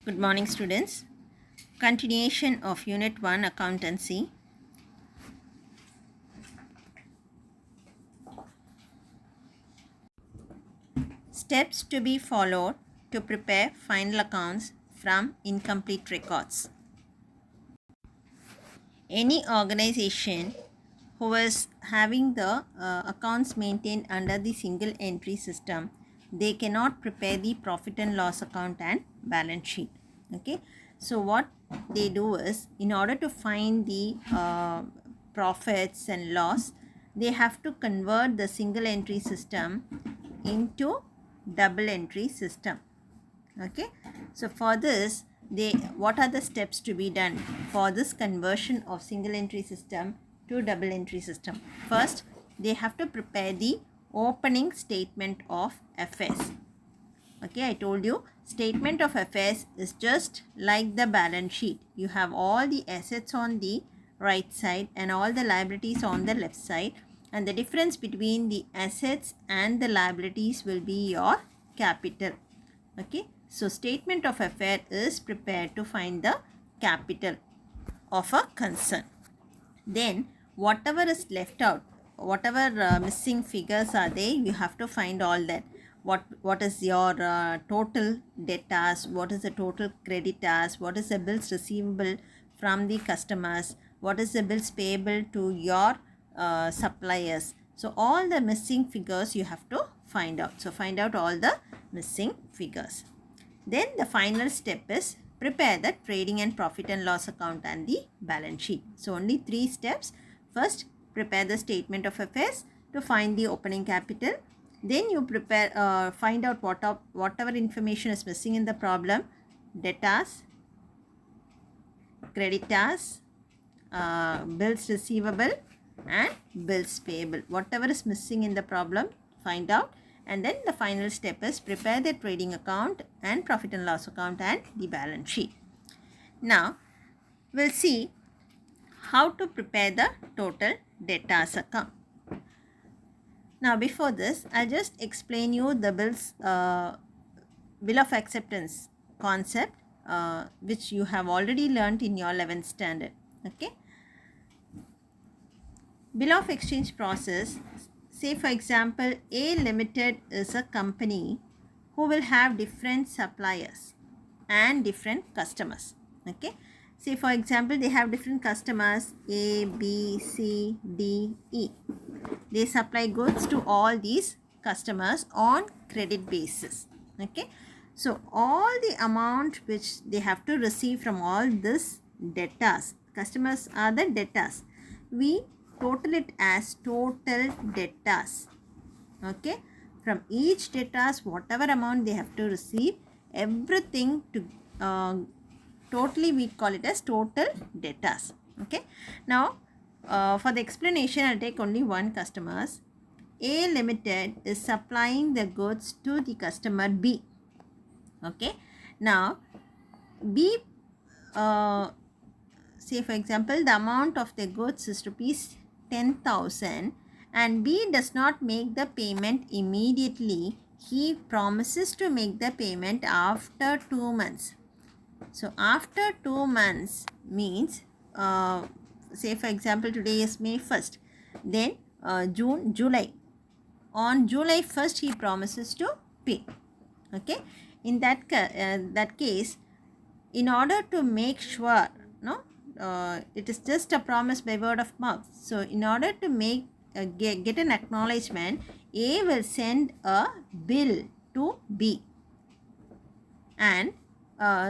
Good morning, students. Continuation of Unit 1 Accountancy. Steps to be followed to prepare final accounts from incomplete records. Any organization who is having the accounts maintained under the single entry system, they cannot prepare the profit and loss account and balance sheet. Okay, so what they do is, in order to find the profits and loss, they have to convert the single entry system into double entry system. Okay, so for this, what are the steps to be done for this conversion of single entry system to double entry system? First, they have to prepare the opening statement of affairs. Okay, I told you statement of affairs is just like the balance sheet. You have all the assets on the right side and all the liabilities on the left side, and the difference between the assets and the liabilities will be your capital. Okay, so statement of affair is prepared to find the capital of a concern. Then whatever is left out, whatever missing figures are there, you have to find all that. What is your total debtors, what is the total creditors, what is the bills receivable from the customers, what is the bills payable to your suppliers. So all the missing figures you have to find out. So find out all the missing figures. Then the final step is prepare the trading and profit and loss account and the balance sheet. So only 3 steps. First, prepare the statement of affairs to find the opening capital. Then you find out whatever information is missing in the problem: debtors, creditors, bills receivable and bills payable. Whatever is missing in the problem, find out. And then the final step is prepare the trading account and profit and loss account and the balance sheet. Now, we'll see how to prepare the total debtors account. Now, before this, I'll just explain you the bill of acceptance concept, which you have already learnt in your 11th standard. Okay. Bill of exchange process. Say for example, A Limited is a company who will have different suppliers and different customers. Okay. Say for example, they have different customers A, B, C, D, E. They supply goods to all these customers on credit basis. Okay. So all the amount which they have to receive from all this debtors, customers are the debtors, we total it as total debtors. Okay, from each debtors, whatever amount they have to receive, everything to totally we call it as total debtors. Okay, now for the explanation, I'll take only one customers. A Limited is supplying the goods to the customer B. Okay, now B, say for example, the amount of the goods is rupees 10,000 and B does not make the payment immediately. He promises to make the payment after 2 months. So after 2 months means, say for example, today is May 1st, then June, July. On July 1st, he promises to pay. Okay, in that case, in order to make sure, it is just a promise by word of mouth. So in order to make get an acknowledgement, A will send a bill to B and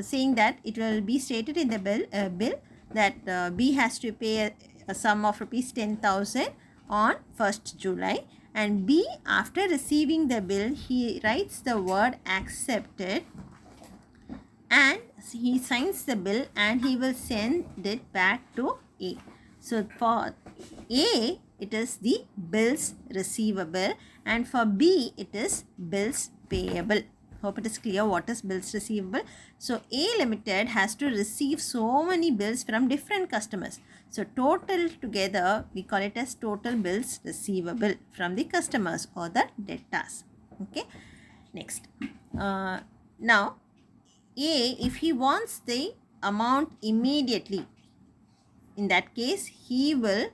saying that it will be stated in the bill that B has to pay a sum of rupees 10,000 on 1st July, and B, after receiving the bill, he writes the word accepted and he signs the bill and he will send it back to A. So for A, it is the bills receivable, and for B, it is bills payable. Hope it is clear what is bills receivable. So A Limited has to receive so many bills from different customers. So total together, we call it as total bills receivable from the customers or the debtors. Okay. Next. Now, A, if he wants the amount immediately, in that case, he will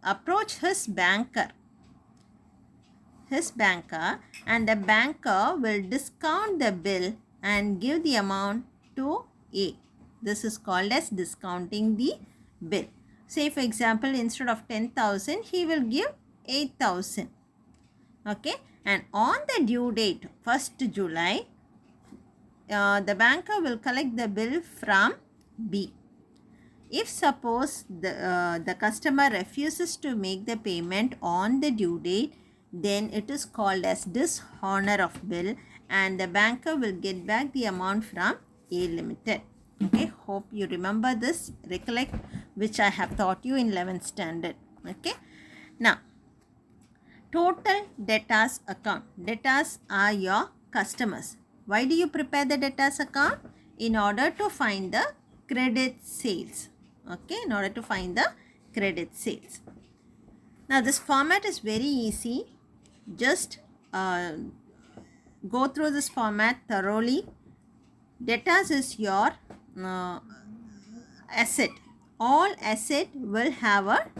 approach his banker, and the banker will discount the bill and give the amount to A. This is called as discounting the bill. Say for example, instead of 10,000, he will give 8,000. Okay, and on the due date, 1st July, the banker will collect the bill from B. If suppose the customer refuses to make the payment on the due date, then it is called as dishonor of bill, and the banker will get back the amount from A Limited. Okay, hope you remember this, recollect, which I have taught you in 11th standard. Okay, now total debtors account. Debtors are your customers. Why do you prepare the debtors account? In order to find the credit sales. Okay, in order to find the credit sales. Now this format is very easy. Just go through this format thoroughly. Debtors is your asset. All asset will have a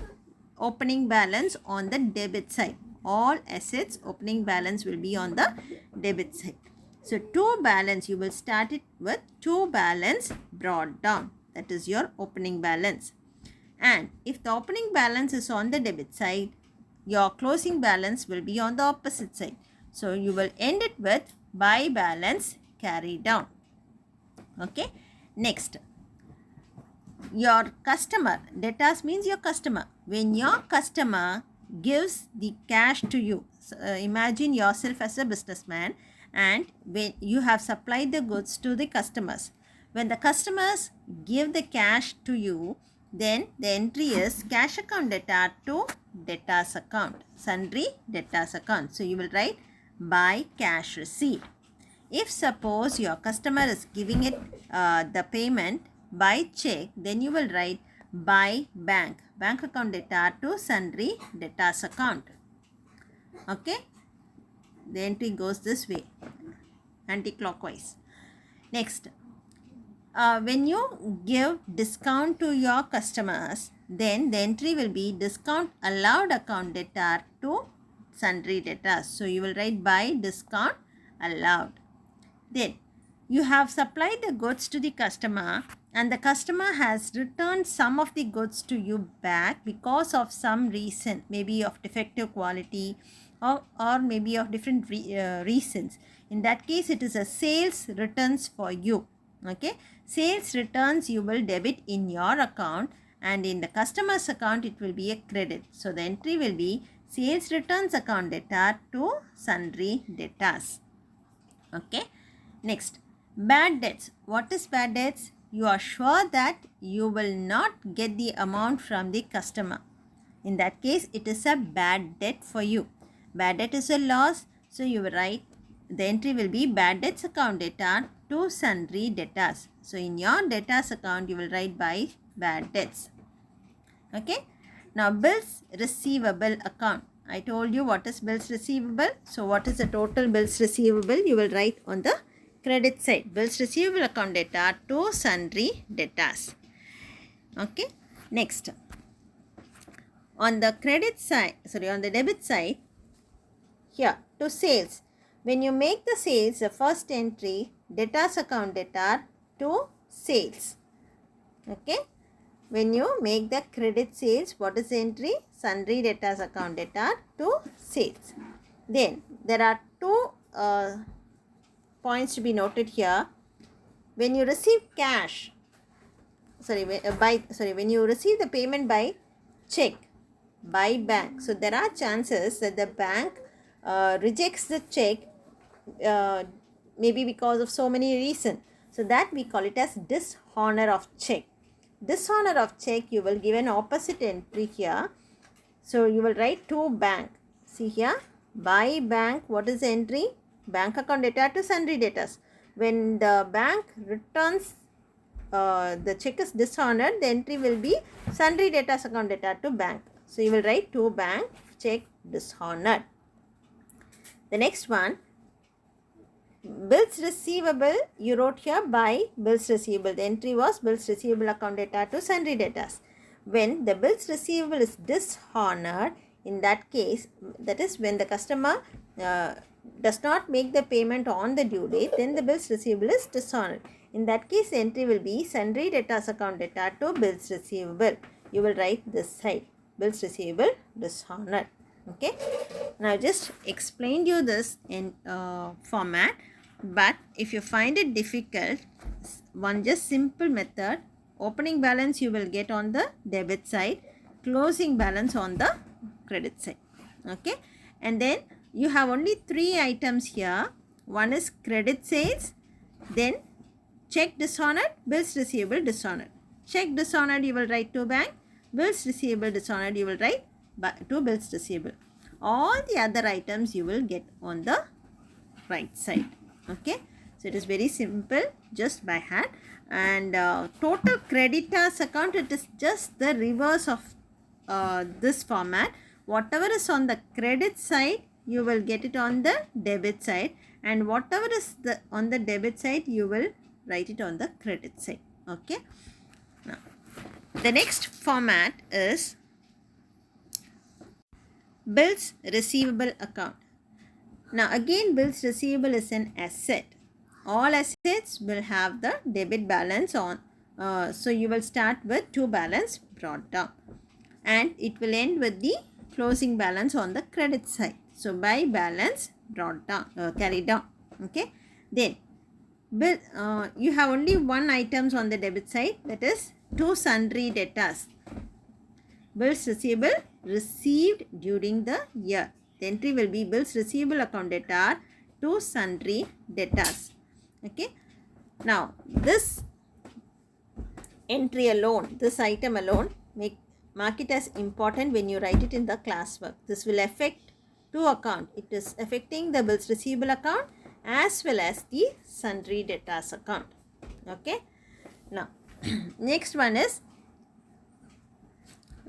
opening balance on the debit side. All assets opening balance will be on the debit side. So to balance, you will start it with to balance brought down. That is your opening balance. And if the opening balance is on the debit side, your closing balance will be on the opposite side. So you will end it with by balance carry down. Okay. Next, your customer. Debtors means your customer. When your customer gives the cash to you, imagine yourself as a businessman, and when you have supplied the goods to the customers. When the customers give the cash to you, then the entry is cash account debtor to debtors account, sundry debtors account. So you will write by cash receipt. If suppose your customer is giving it the payment by check, then you will write by bank account debtor to sundry debtors account. Okay, the entry goes this way, anti-clockwise. Next, when you give discount to your customers, then the entry will be discount allowed account debtor to sundry debtors. So you will write by discount allowed. Then you have supplied the goods to the customer, and the customer has returned some of the goods to you back because of some reason, maybe of defective quality or maybe of different reasons. In that case, it is a sales returns for you. Okay, sales returns you will debit in your account, and in the customer's account it will be a credit. So the entry will be sales returns account debtor to sundry debtors. Okay, next, bad debts. What is bad debts? You are sure that you will not get the amount from the customer. In that case, it is a bad debt for you. Bad debt is a loss, so you will write the entry will be bad debts account debtor to sundry debtors. So in your debtors account, you will write by bad debts. Okay. Now bills receivable account. I told you what is bills receivable. So what is the total bills receivable? You will write on the credit side. Bills receivable account debtor to sundry debtors. Okay. Next, on the credit side, on the debit side, here to sales. When you make the sales, the first entry, debtors account debtor to sales. Okay. When you make the credit sales, what is the entry? Sundry debtors account debtor to sales. Then there are two points to be noted here. When you receive cash, when you receive the payment by check, by bank. So there are chances that the bank rejects the check, maybe because of so many reasons. So that we call it as dishonor of check. Dishonor of check, you will give an opposite entry here. So you will write to bank. See here, by bank, what is the entry? Bank account debtor to sundry debtors. When the bank returns the check is dishonored, the entry will be sundry debtors account debtor to bank. So you will write to bank, check dishonored. The next one, bills receivable, you wrote here by bills receivable. The entry was bills receivable account data to sundry debtors. When the bills receivable is dishonored, in that case, that is when the customer does not make the payment on the due date, then the bills receivable is dishonored. In that case, the entry will be sundry debtors account data to bills receivable. You will write this side, bills receivable dishonored. Okay. Now just explained you this in format, but if you find it difficult, one just simple method, opening balance you will get on the debit side, closing balance on the credit side. Okay, and then you have only 3 items here. One is credit sales, then check dishonored, bills receivable dishonored. Check dishonored you will write to bank, bills receivable dishonored you will write to bills receivable. All the other items you will get on the right side. Okay, so it is very simple, just by hand. And total creditors account, it is just the reverse of this format. Whatever is on the credit side, you will get it on the debit side, and whatever is on the debit side, you will write it on the credit side. Okay. Now, the next format is bills receivable account. Now again, bills receivable is an asset. All assets will have the debit balance on. So you will start with to balance brought down, and it will end with the closing balance on the credit side. So by balance brought down, carried down. Okay. Then you have only one items on the debit side, that is to sundry debtors. Bills receivable received during the year. The entry will be bills receivable account debtor to sundry debtors. Okay. Now this entry alone, this item alone, mark it as important when you write it in the classwork. This will affect 2 accounts. It is affecting the bills receivable account as well as the sundry debtors account. Okay. Now next one is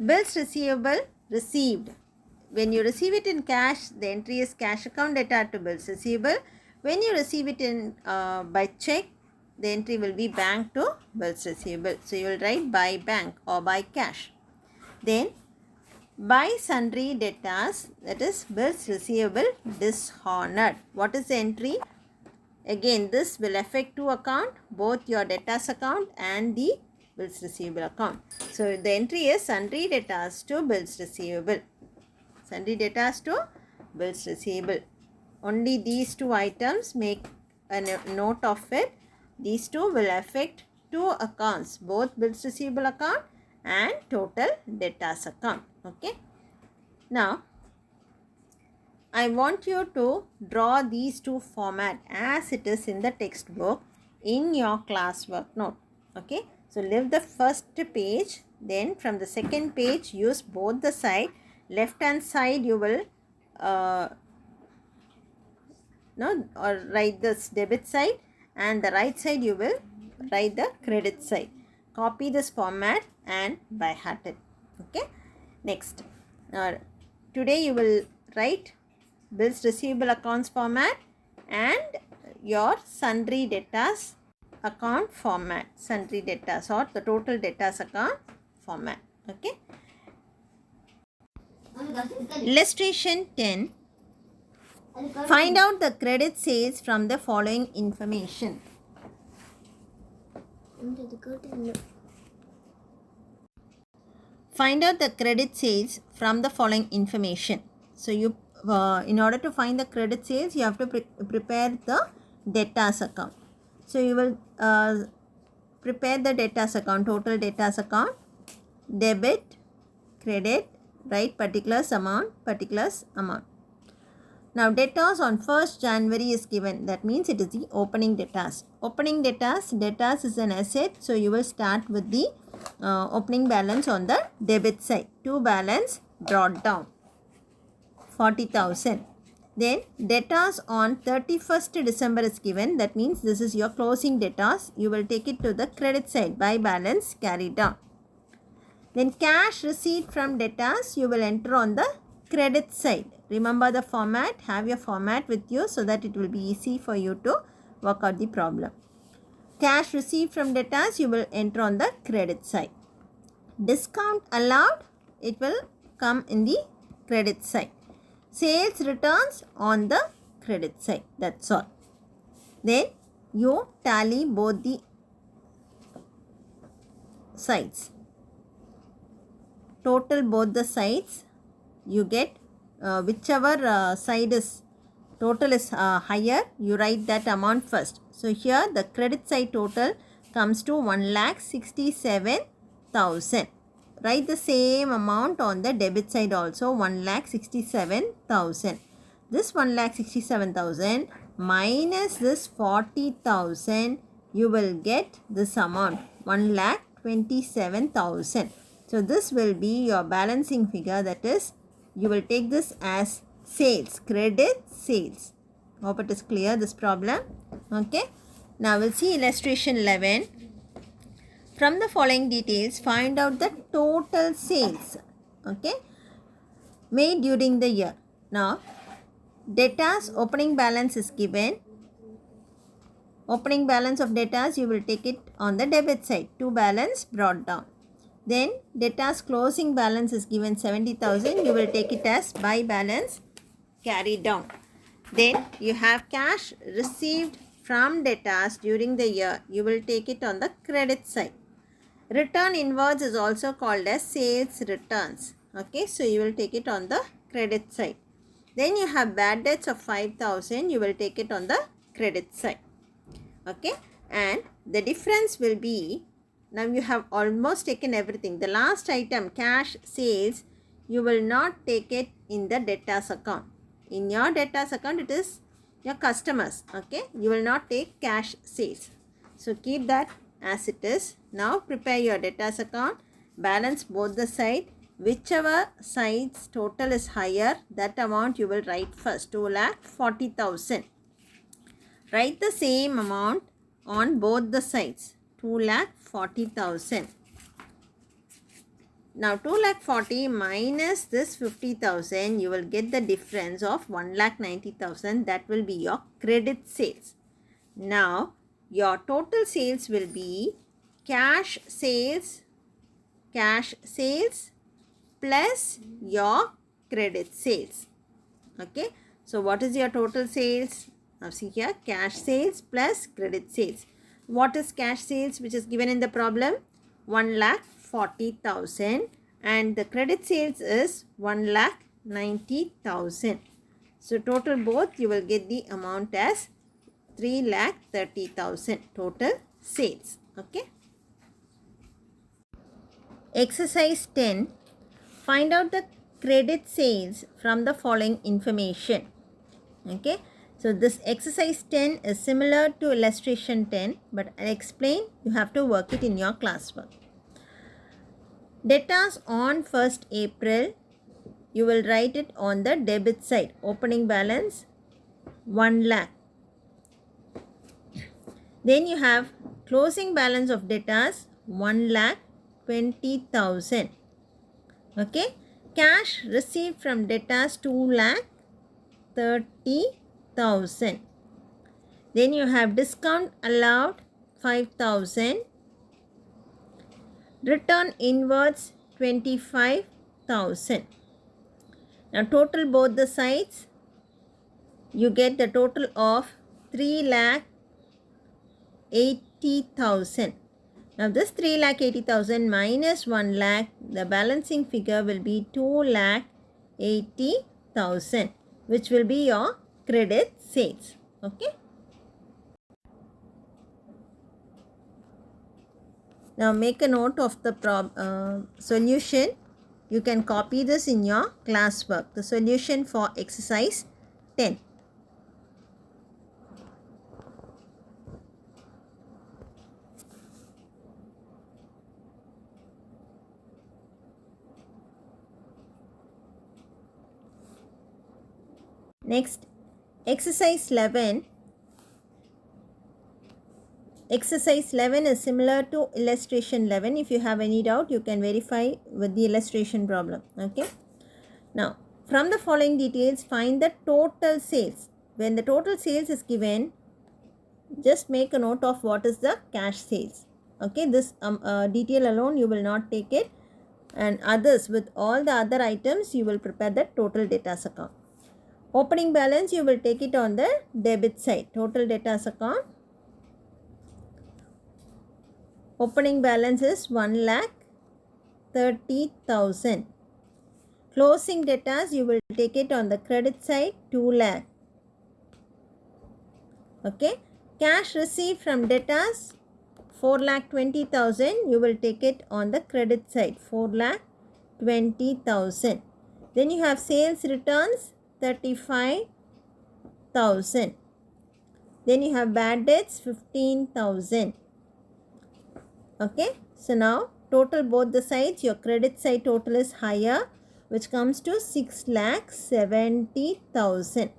bills receivable received. When you receive it in cash, the entry is cash account debtor to bills receivable. When you receive it in by check, the entry will be bank to bills receivable. So you will write by bank or by cash. Then by sundry debtors, that is bills receivable dishonored. What is the entry? Again, this will affect 2 accounts, both your debtors account and the bills receivable account. So the entry is sundry debtors to bills receivable. Sundry debtors to bills receivable. Only these 2 items, make a note of it. These 2 will affect 2 accounts, both bills receivable account and total debtors account. Okay. Now I want you to draw these 2 format as it is in the textbook in your classwork note. Okay. So leave the first page, then from the second page use both the side. Left hand side you will write this debit side, and the right side you will write the credit side. Copy this format and by heart it. Okay. Next, today you will write bills receivable accounts format and your sundry debtors account format, sundry debtors or the total debtors account format. Okay. Illustration 10. Find out the credit sales from the following information. Find out the credit sales from the following information. So you, in order to find the credit sales, you have to prepare the debtors account. So you will prepare the debtors account, total debtors account, debit, credit, write particulars amount. Now debtors on 1st January is given. That means it is the opening debtors. Opening debtors is an asset. So you will start with the opening balance on the debit side. To balance brought down 40,000. Then debtors on 31st December is given. That means this is your closing debtors. You will take it to the credit side by balance carried down. Then cash received from debtors you will enter on the credit side. remember the format, have your format with you so that it will be easy for you to work out the problem. Cash received from debtors, you will enter on the credit side. Discount allowed, it will come in the credit side. Sales returns on the credit side. That's all. Then you tally both the sides. Total both the sides. You get whichever side is total is higher, you write that amount first. So here the credit side total comes to 1,67,000. Write the same amount on the debit side also, 1,67,000. This 1,67,000 minus this 40,000, you will get this amount, 1,27,000. So this will be your balancing figure, that is, you will take this as sales, credit sales. Hope it is clear, this problem. Okay. Now we'll see illustration 11. From the following details, find out the total sales, okay, made during the year. Now, debtors opening balance is given. Opening balance of debtors, you will take it on the debit side. To balance brought down. Then debtors closing balance is given 70,000. You will take it as buy balance carried down. Then you have cash received from debtors during the year. You will take it on the credit side. Return inwards is also called as sales returns. Okay, so you will take it on the credit side. Then you have bad debts of 5,000. You will take it on the credit side. Okay, and the difference will be, now you have almost taken everything. The last item, cash sales, you will not take it in the debtors account. In your debtors account, it is your customers. Okay, you will not take cash sales. So keep that as it is. Now prepare your debtors account, balance both the side. Whichever side's total is higher, that amount you will write first, 2,40,000. Write the same amount on both the sides, 2,40,000. Now 2,40,000 minus this 50,000, you will get the difference of 1,90,000. That will be your credit sales. Now your total sales will be cash sales plus your credit sales. Okay, so what is your total sales? Now see here, cash sales plus credit sales. What is cash sales which is given in the problem? 1,40,000, and the credit sales is 1,90,000. So total both you will get the amount as 3,30,000 total sales. Okay. Exercise 10. Find out the credit sales from the following information. Okay. So this exercise 10 is similar to illustration 10, but I'll explain. You have to work it in your classwork. Debtors on 1st April, you will write it on the debit side. Opening balance 1 lakh. Then you have closing balance of debtors 1,20,000. Okay. Cash received from debtors 2,30,000. Then you have discount allowed 5,000. Return inwards 25,000. Now total both the sides, you get the total of 3,80,000. Now this 3,80,000 minus 1 lakh, the balancing figure will be 2,80,000, which will be your credit sales. Okay. Now make a note of the solution. You can copy this in your classwork. The solution for exercise 10. Next, exercise 11. Exercise 11 is similar to illustration 11. If you have any doubt, you can verify with the illustration problem. Okay. Now, from the following details, find the total sales. When the total sales is given, just make a note of what is the cash sales. Okay, this detail alone you will not take it, and others with all the other items you will prepare the total debtors account. Opening balance you will take it on the debit side. Total debtors account. Opening balance is 1,30,000. Closing debtors you will take it on the credit side 2 lakh. Okay. Cash received from debtors 4,20,000. You will take it on the credit side 4,20,000. Then you have sales returns 35,000. Then you have bad debts 15,000. Okay. So now total both the sides, your credit side total is higher, which comes to 6,70,000.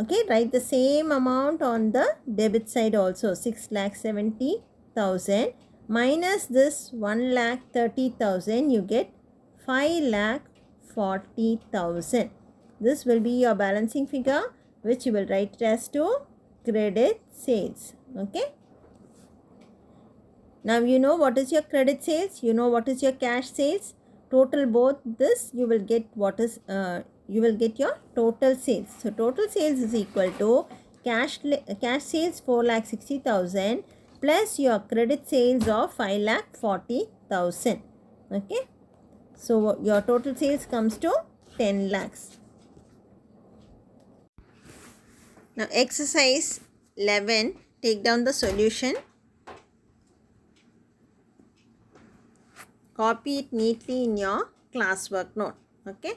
Okay, write the same amount on the debit side also, 6,70,000 minus this 1,30,000, you get 5,40,000. This will be your balancing figure, which you will write as to credit sales. Okay. Now you know what is your credit sales, you know what is your cash sales. Total both this, you will get what is you will get your total sales. So total sales is equal to cash sales 4,60,000 plus your credit sales of 5,40,000. Okay. So your total sales comes to 10 lakhs. Now exercise 11, take down the solution. Copy it neatly in your classwork note. Okay.